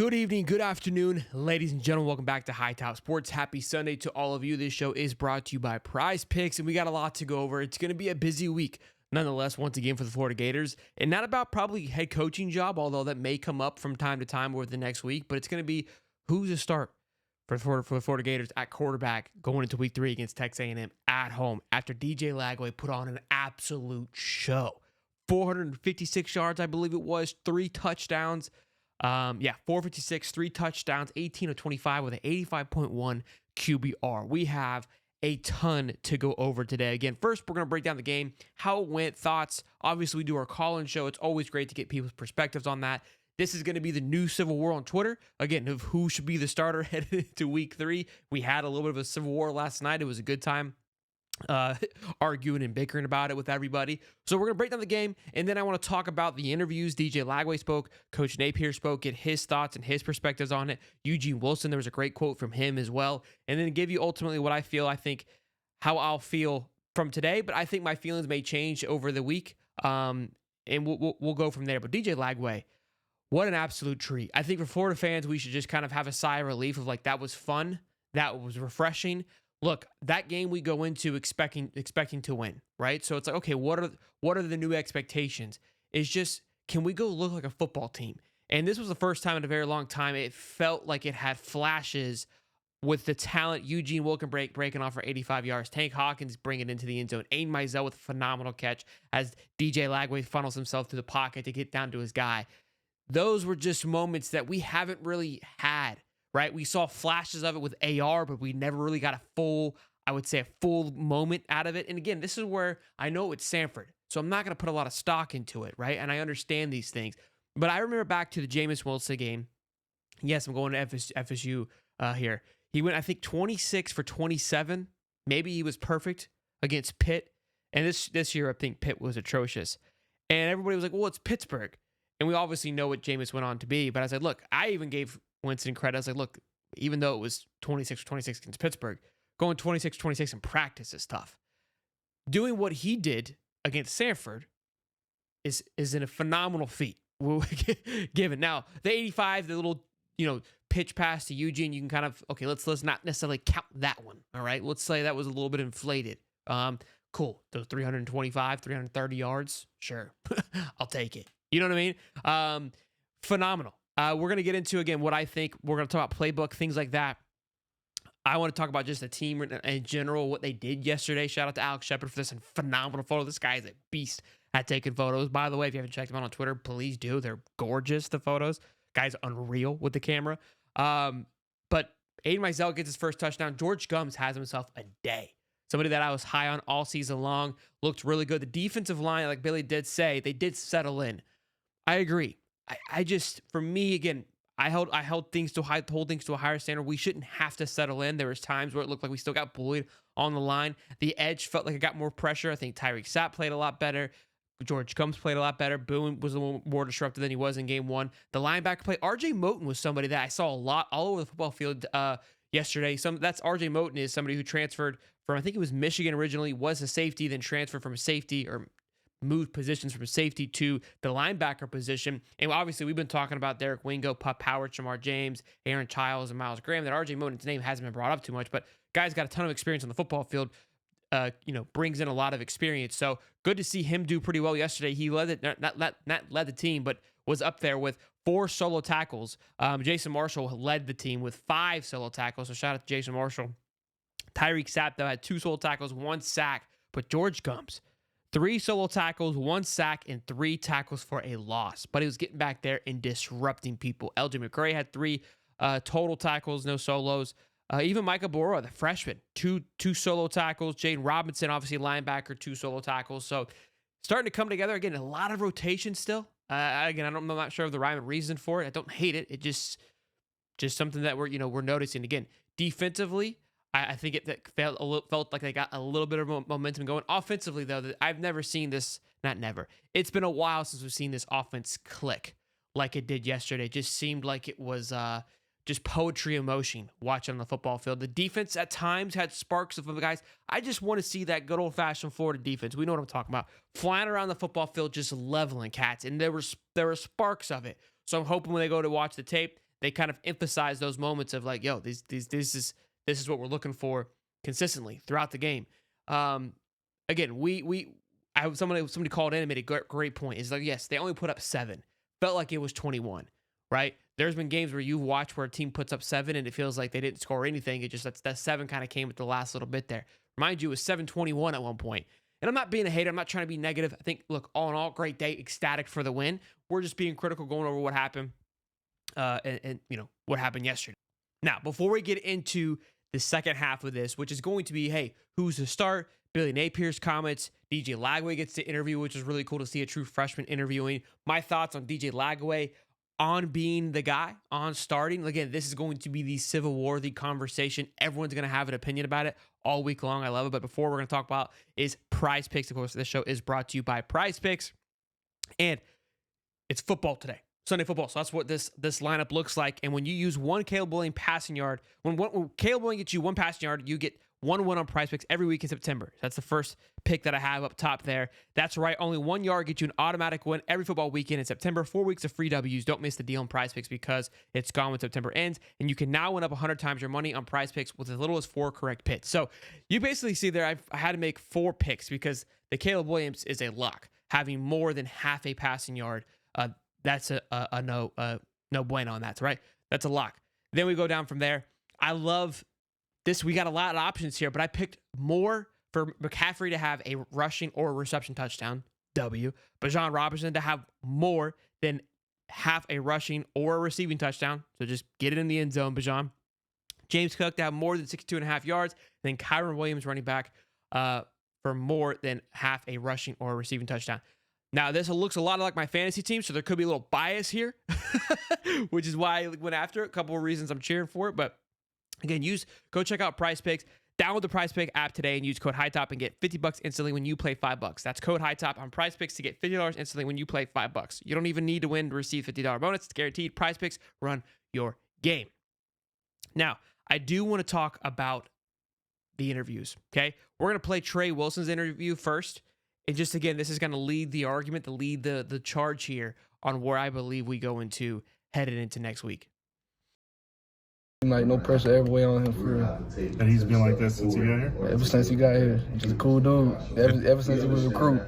Good evening, good afternoon, ladies and gentlemen. Welcome back to Hightop Sports. Happy Sunday to all of you. This show is brought to you by Prize Picks, and we got a lot to go over. It's going to be a busy week, nonetheless, once again for the Florida Gators. And not about probably head coaching job, although that may come up from time to time over the next week. But it's going to be who's to start for the Florida Gators at quarterback going into week 3 against Texas A&M at home after DJ Lagway put on an absolute show. 456 yards, I believe it was, 3 touchdowns. 456, 3 touchdowns, 18 of 25 with an 85.1 QBR. We have a ton to go over today. Again, first, we're going to break down the game, how it went, thoughts. Obviously, we do our call-in show. It's always great to get people's perspectives on that. This is going to be the new civil war on Twitter. Again, of who should be the starter headed into week 3. We had a little bit of a civil war last night. It was a good time arguing and bickering about it with everybody. So we're going to break down the game, and then I want to talk about the interviews. DJ Lagway spoke, Coach Napier spoke, get his thoughts and his perspectives on it. Eugene Wilson, there was a great quote from him as well, and then give you ultimately what I think how I'll feel from today, but I think my feelings may change over the week, and we'll go from there. But DJ Lagway, what an absolute treat. I think for Florida fans, we should just kind of have a sigh of relief of like, that was fun, that was refreshing. Look, that game we go into expecting to win, right? So it's like, okay, what are the new expectations? It's just, can we go look like a football team? And this was the first time in a very long time it felt like it had flashes with the talent. Eugene Wilson breaking off for 85 yards. Tank Hawkins bringing it into the end zone. Aiden Mizell with a phenomenal catch as DJ Lagway funnels himself through the pocket to get down to his guy. Those were just moments that we haven't really had. Right? We saw flashes of it with AR, but we never really got a full moment out of it. And again, this is where I know it's Sanford, so I'm not going to put a lot of stock into it, right? And I understand these things. But I remember back to the Jameis Wilson game. Yes, I'm going to FSU here. He went, I think, 26 for 27. Maybe he was perfect against Pitt. And this year, I think Pitt was atrocious. And everybody was like, well, it's Pittsburgh. And we obviously know what Jameis went on to be. But I said, look, I even gave Winston credit. I was like, look, even though it was 26-26 against Pittsburgh, going 26-26 in practice is tough. Doing what he did against Sanford is in a phenomenal feat. Given now the 85, the little pitch pass to Eugene, you can kind of let's not necessarily count that one. All right, let's say that was a little bit inflated. Cool. Those 325, 330 yards, sure, I'll take it. You know what I mean? Phenomenal. We're going to get into, again, what I think. We're going to talk about playbook, things like that. I want to talk about just the team in general, what they did yesterday. Shout out to Alex Shepard for this phenomenal photo. This guy is a beast at taking photos. By the way, if you haven't checked him out on Twitter, please do. They're gorgeous, the photos. Guy's unreal with the camera. But Aiden Mizell gets his first touchdown. George Gums has himself a day. Somebody that I was high on all season long. Looked really good. The defensive line, like Billy did say, they did settle in. I agree. I just, for me, again, I hold things to a higher standard. We shouldn't have to settle in. There was times where it looked like we still got bullied on the line. The edge felt like it got more pressure. I think Tyreek Sapp played a lot better. George Gums played a lot better. Boone was a little more disruptive than he was in game 1. The linebacker play, RJ Moten was somebody that I saw a lot all over the football field yesterday. That's RJ Moten is somebody who transferred from, I think it was Michigan originally, was a safety, then transferred from a safety or moved positions from safety to the linebacker position. And obviously, we've been talking about Derek Wingo, Pup Howard, Shamar James, Aaron Childs, and Miles Graham. That RJ Moten's name hasn't been brought up too much, but guy's got a ton of experience on the football field. Brings in a lot of experience. So good to see him do pretty well yesterday. He led it, not led the team, but was up there with 4 solo tackles. Jason Marshall led the team with 5 solo tackles. So shout out to Jason Marshall. Tyreek Sapp, though, had 2 solo tackles, 1 sack. But George Gums, 3 solo tackles, 1 sack, and 3 tackles for a loss. But he was getting back there and disrupting people. LJ McCray had 3 total tackles, no solos. Even Micah Borrow, the freshman, two solo tackles. Jaden Robinson, obviously linebacker, 2 solo tackles. So starting to come together. Again, a lot of rotation still. I'm not sure of the rhyme and reason for it. I don't hate it. It just something that we're noticing. Again, defensively, I think it felt like they got a little bit of momentum going. Offensively, though, I've never seen this. Not never. It's been a while since we've seen this offense click like it did yesterday. It just seemed like it was just poetry in motion watching on the football field. The defense at times had sparks of the guys. I just want to see that good old-fashioned Florida defense. We know what I'm talking about. Flying around the football field, just leveling cats. And there were sparks of it. So I'm hoping when they go to watch the tape, they kind of emphasize those moments of like, yo, this is what we're looking for consistently throughout the game. Again, somebody called in and made a great point. It's like, yes, they only put up 7. Felt like it was 21, right? There's been games where you've watched where a team puts up 7 and it feels like they didn't score anything. It just that 7 kind of came at the last little bit there. Mind you, it was 7-21 at one point. And I'm not being a hater. I'm not trying to be negative. I think, look, all in all, great day, ecstatic for the win. We're just being critical, going over what happened, and what happened yesterday. Now, before we get into the second half of this, which is going to be, hey, who's to start? Billy Napier's comments. DJ Lagway gets to interview, which is really cool to see a true freshman interviewing. My thoughts on DJ Lagway on being the guy, on starting. Again, this is going to be the Civil War, the conversation. Everyone's going to have an opinion about it all week long. I love it. But before we're going to talk about is Prize Picks. Of course, this show is brought to you by Prize Picks. And it's football today. Sunday football. So that's what this lineup looks like. And when you use one Caleb Williams passing yard, when Caleb Williams gets you one passing yard, you get 1 win on Prize Picks every week in September. That's the first pick that I have up top there. That's right. Only 1 yard gets you an automatic win every football weekend in September. 4 weeks of free W's. Don't miss the deal on Prize Picks because it's gone when September ends. And you can now win up 100 times your money on Prize Picks with as little as 4 correct picks. So you basically see there, I had to make 4 picks because the Caleb Williams is a lock. Having more than half a passing yard, that's a no bueno on that, right? That's a lock. Then we go down from there. I love this. We got a lot of options here, but I picked more for McCaffrey to have a rushing or reception touchdown, W. Bijan Robinson to have more than half a rushing or a receiving touchdown. So just get it in the end zone, Bijan. James Cook to have more than 62.5 yards. Then Kyron Williams running back for more than half a rushing or a receiving touchdown. Now, this looks a lot like my fantasy team, so there could be a little bias here, which is why I went after it. A couple of reasons I'm cheering for it. But again, go check out Prize Picks. Download the Prize Pick app today and use code Hightop and get $50 instantly when you play $5. That's code Hightop on Prize Picks to get $50 instantly when you play $5. You don't even need to win to receive $50 bonus. It's guaranteed. Prize Picks, run your game. Now, I do want to talk about the interviews, okay? We're going to play Trey Wilson's interview first. And just again, this is going to lead the argument, to lead the charge here on where I believe we go into headed into next week. Like, no pressure ever weigh on him for real. And he's been like that since he got here? Ever since he got here. Just a cool dude. Ever since he was a recruit.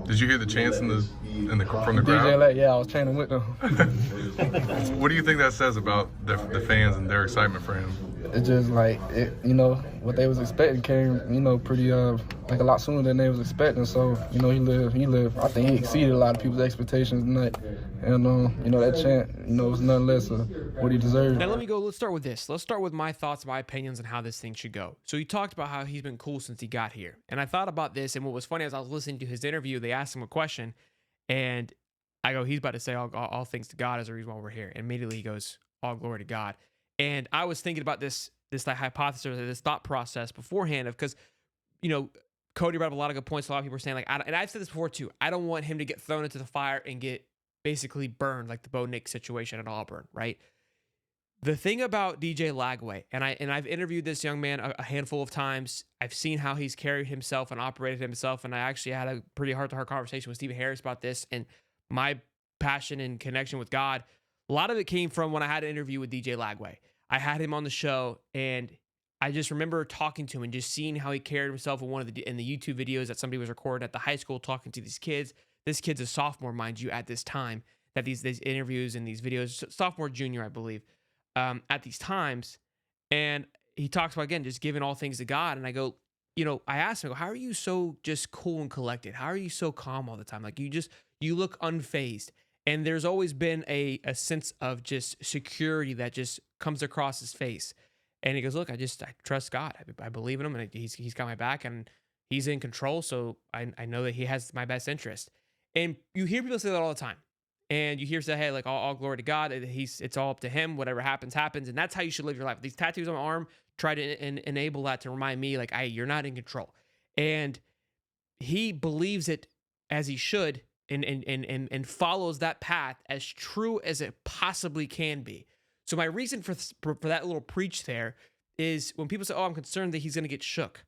Did you hear the chants from the crowd? DJ, yeah, I was training with them. What do you think that says about the fans and their excitement for him? It's just like, what they was expecting came, pretty, like a lot sooner than they was expecting. So, he lived, I think he exceeded a lot of people's expectations tonight. And, that chant, was nothing less of what he deserved. Now, let's start with this. Let's start with my thoughts, my opinions on how this thing should go. So you talked about how he's been cool since he got here. And I thought about this, and what was funny as I was listening to his interview, they asked him a question, and I go, he's about to say all thanks to God is the reason why we're here. And immediately he goes, all glory to God. And I was thinking about this like hypothesis, or this thought process beforehand because, Cody brought up a lot of good points. A lot of people are saying, like, and I've said this before too, I don't want him to get thrown into the fire and get basically burned like the Bo Nix situation at Auburn, right? The thing about DJ Lagway, and I've interviewed this young man a handful of times. I've seen how he's carried himself and operated himself, and I actually had a pretty heart-to-heart conversation with Stephen Harris about this and my passion and connection with God. A lot of it came from when I had an interview with DJ Lagway. I had him on the show, and I just remember talking to him and just seeing how he carried himself in the YouTube videos that somebody was recording at the high school, talking to these kids. This kid's a sophomore, mind you, at this time that these interviews and these videos, sophomore, junior, I believe, at these times. And he talks about, again, just giving all things to God. And I go, I asked him, how are you so just cool and collected? How are you so calm all the time? Like you look unfazed. And there's always been a sense of just security that just comes across his face. And he goes, look, I trust God. I believe in him, and he's got my back, and he's in control. So I know that he has my best interest. And you hear people say that all the time. And you hear say, hey, like all glory to God. It's all up to him. Whatever happens, happens. And that's how you should live your life. These tattoos on my arm try to enable that, to remind me, like, you're not in control. And he believes it as he should. And follows that path as true as it possibly can be. So my reason for that little preach there is when people say, "Oh, I'm concerned that he's going to get shook."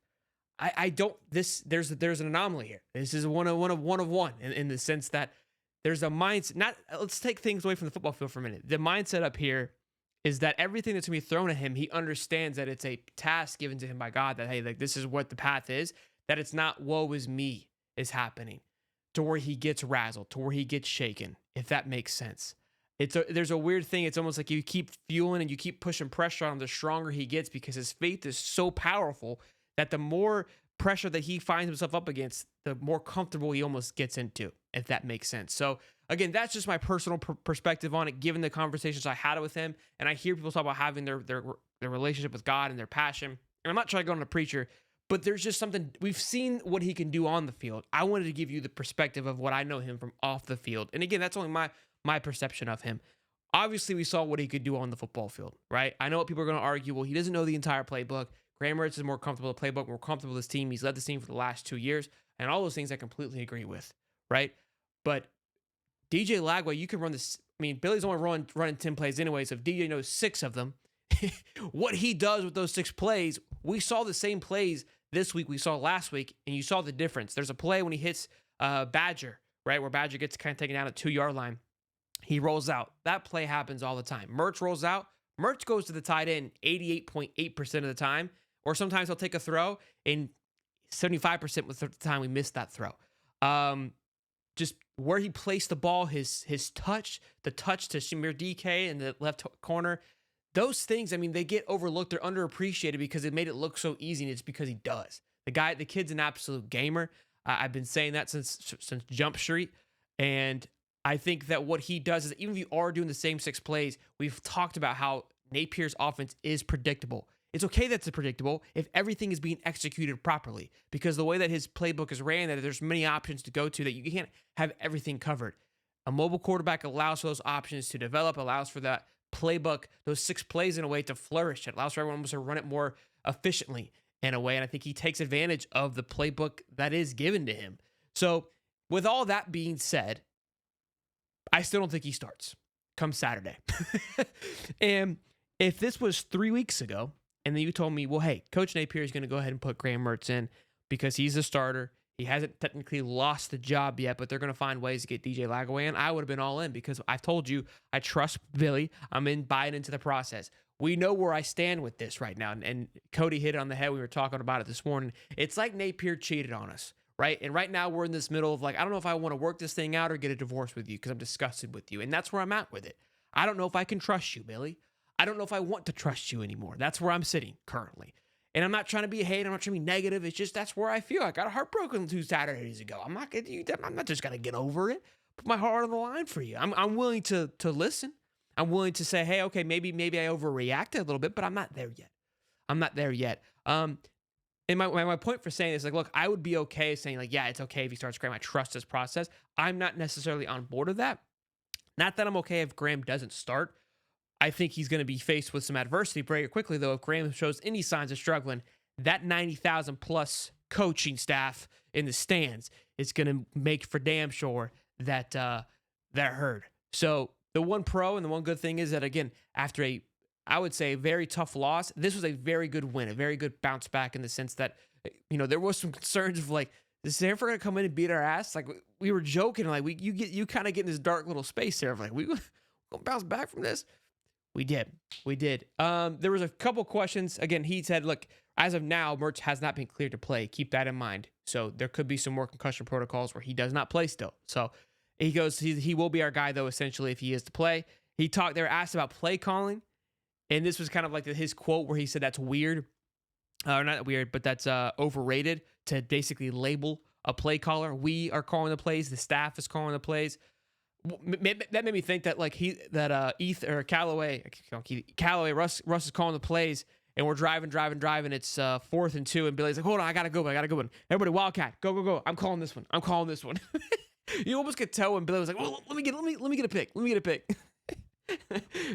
I don't. There's an anomaly here. This is one of one in the sense that there's a mindset. Let's take things away from the football field for a minute. The mindset up here is that everything that's going to be thrown at him, he understands that it's a task given to him by God, that, hey, like, this is what the path is, that it's not woe is me is happening, to where he gets razzled, to where he gets shaken, if that makes sense. There's a weird thing. It's almost like you keep fueling and you keep pushing pressure on him, the stronger he gets, because his faith is so powerful that the more pressure that he finds himself up against, the more comfortable he almost gets into, if that makes sense. So again, that's just my personal perspective on it, given the conversations I had with him. And I hear people talk about having their relationship with God and their passion. And I'm not trying to go on a preacher, but there's just something, we've seen what he can do on the field. I wanted to give you the perspective of what I know him from off the field. And again, that's only my perception of him. Obviously, we saw what he could do on the football field, right? I know what people are going to argue. Well, he doesn't know the entire playbook. Graham Mertz is more comfortable with the playbook, more comfortable with his team. He's led this team for the last 2 years, and all those things I completely agree with, right? But DJ Lagway, you can run this. I mean, Billy's only running 10 plays anyway, so if DJ knows 6 of them, what he does with those 6 plays, we saw the same plays this week we saw last week, and you saw the difference. There's a play when he hits Badger, right, where Badger gets kind of taken down at 2-yard line. He rolls out. That play happens all the time. Mertz rolls out. Mertz goes to the tight end 88.8% of the time, or sometimes he'll take a throw, and 75% of the time we missed that throw. Just where he placed the ball, his touch, the touch to Shamir DK in the left corner, those things, I mean, they get overlooked. They're underappreciated because it made it look so easy, and it's because he does. The kid's an absolute gamer. I've been saying that since Jump Street, and I think that what he does is, even if you are doing the same 6 plays, we've talked about how Napier's offense is predictable. It's okay that it's predictable if everything is being executed properly, because the way that his playbook is ran, that there's many options to go to, that you can't have everything covered. A mobile quarterback allows for those options to develop, allows for that playbook, those 6 plays in a way to flourish. It allows for everyone to run it more efficiently in a way, and I think he takes advantage of the playbook that is given to him. So with all that being said, I still don't think he starts come Saturday. And if this was 3 weeks ago, and then you told me, well, hey, Coach Napier is going to go ahead and put Graham Mertz in because he's a starter. He hasn't technically lost the job yet, but they're going to find ways to get DJ Lagway in. I would have been all in, because I've told you I trust Billy. I'm buying into the process. We know where I stand with this right now. And Cody hit it on the head. We were talking about it this morning. It's like Napier cheated on us, right? And right now we're in this middle of, like, I don't know if I want to work this thing out or get a divorce with you because I'm disgusted with you. And that's where I'm at with it. I don't know if I can trust you, Billy. I don't know if I want to trust you anymore. That's where I'm sitting currently. And I'm not trying to be a hater. I'm not trying to be negative. It's just that's where I feel. I got heartbroken 2 Saturdays ago. I'm not just going to get over it. Put my heart on the line for you. I'm willing to listen. I'm willing to say, hey, okay, maybe I overreacted a little bit, but I'm not there yet. And my point for saying this, like, look, I would be okay saying, like, yeah, it's okay if he starts Graham. I trust his process. I'm not necessarily on board with that. Not that I'm okay if Graham doesn't start. I think he's going to be faced with some adversity very quickly, though. If Graham shows any signs of struggling, that 90,000 plus coaching staff in the stands is going to make for damn sure that that heard. So the one pro and the one good thing is that, again, after I would say, a very tough loss, this was a very good win, a very good bounce back, in the sense that, there was some concerns of, like, is Stanford going to come in and beat our ass? Like, we were joking, like, you kind of get in this dark little space there of, like, we going to bounce back from this? We did. There was a couple questions. Again, he said, look, as of now, Mertz has not been cleared to play. Keep that in mind. So there could be some more concussion protocols where he does not play still. So he goes, he will be our guy, though, essentially, if he is to play. They were asked about play calling, and this was kind of like his quote where he said that's weird. Or not weird, but that's overrated to basically label a play caller. We are calling the plays. The staff is calling the plays. That made me think that, like, Callaway, Russ is calling the plays, and we're driving. It's 4th and 2, and Billy's like, hold on, I gotta go. Everybody, Wildcat, go. I'm calling this one. You almost could tell when Billy was like, well, let me get a pick.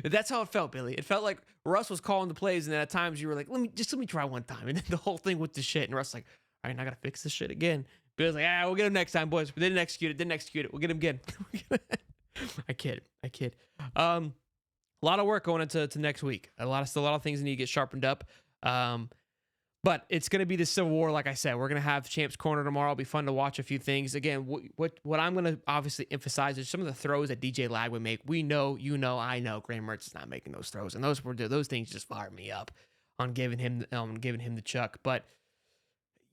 That's how it felt, Billy. It felt like Russ was calling the plays, and then at times you were like, let me try one time, and then the whole thing went to shit, and Russ like, all right, now I gotta fix this shit again. Billy's like, we'll get him next time, boys. We didn't execute it. We'll get him again. I kid. A lot of work going into next week. A lot of things need to get sharpened up. But it's going to be the Civil War, like I said. We're going to have Champs Corner tomorrow. It'll be fun to watch a few things. Again, what I'm going to obviously emphasize is some of the throws that DJ Lagway make. We know, I know, Graham Mertz is not making those throws, and those things just fire me up on giving him the chuck. But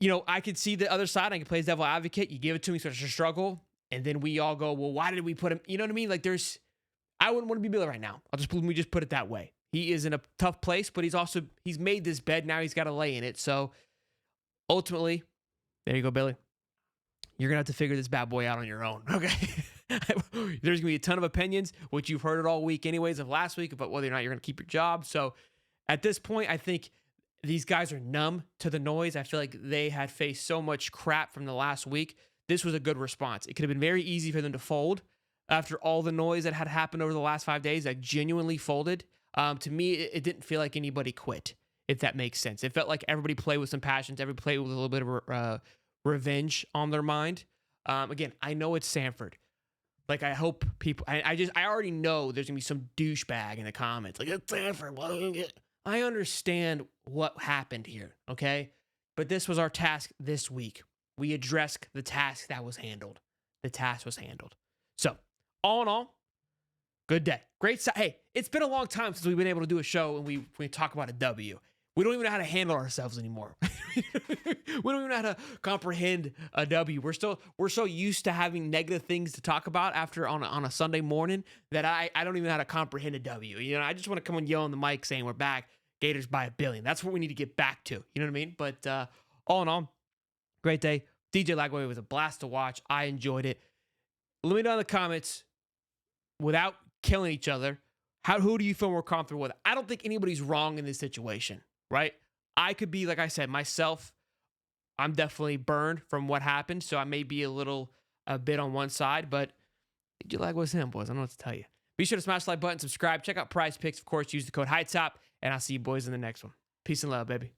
I could see the other side. I can play as devil advocate. You give it to me, starts to struggle, and then we all go, well, why did we put him? You know what I mean? Like I wouldn't want to be Billy right now. Let me just put it that way. He is in a tough place, but he's made this bed. Now he's got to lay in it. So ultimately, there you go, Billy. You're going to have to figure this bad boy out on your own. Okay. There's going to be a ton of opinions, which you've heard it all week anyways of last week about whether or not you're going to keep your job. So at this point, I think these guys are numb to the noise. I feel like they had faced so much crap from the last week. This was a good response. It could have been very easy for them to fold after all the noise that had happened over the last 5 days. That genuinely folded. To me, it didn't feel like anybody quit, if that makes sense. It felt like everybody played with some passions. Everybody played with a little bit of revenge on their mind. Again, I know it's Sanford. Like, I hope people... I already know there's going to be some douchebag in the comments. Like, it's Sanford. I understand what happened here, okay? But this was our task this week. We addressed the task that was handled. The task was handled. So, all in all, good day. Great. Hey, it's been a long time since we've been able to do a show and we talk about a W. We don't even know how to handle ourselves anymore. We don't even know how to comprehend a W. We're so used to having negative things to talk about on a Sunday morning that I don't even know how to comprehend a W. I just want to come and yell on the mic saying we're back. Gators by 1 billion. That's what we need to get back to. You know what I mean? But all in all, great day. DJ Lagway was a blast to watch. I enjoyed it. Let me know in the comments, without killing each other, who do you feel more comfortable with? I don't think anybody's wrong in this situation, right? I could be, like I said, myself. I'm definitely burned from what happened, so I may be a bit on one side, but DJ Lagway's him, boys. I don't know what to tell you. Be sure to smash the like button, subscribe, check out Prize Picks. Of course, use the code Hightop, and I'll see you boys in the next one. Peace and love, baby.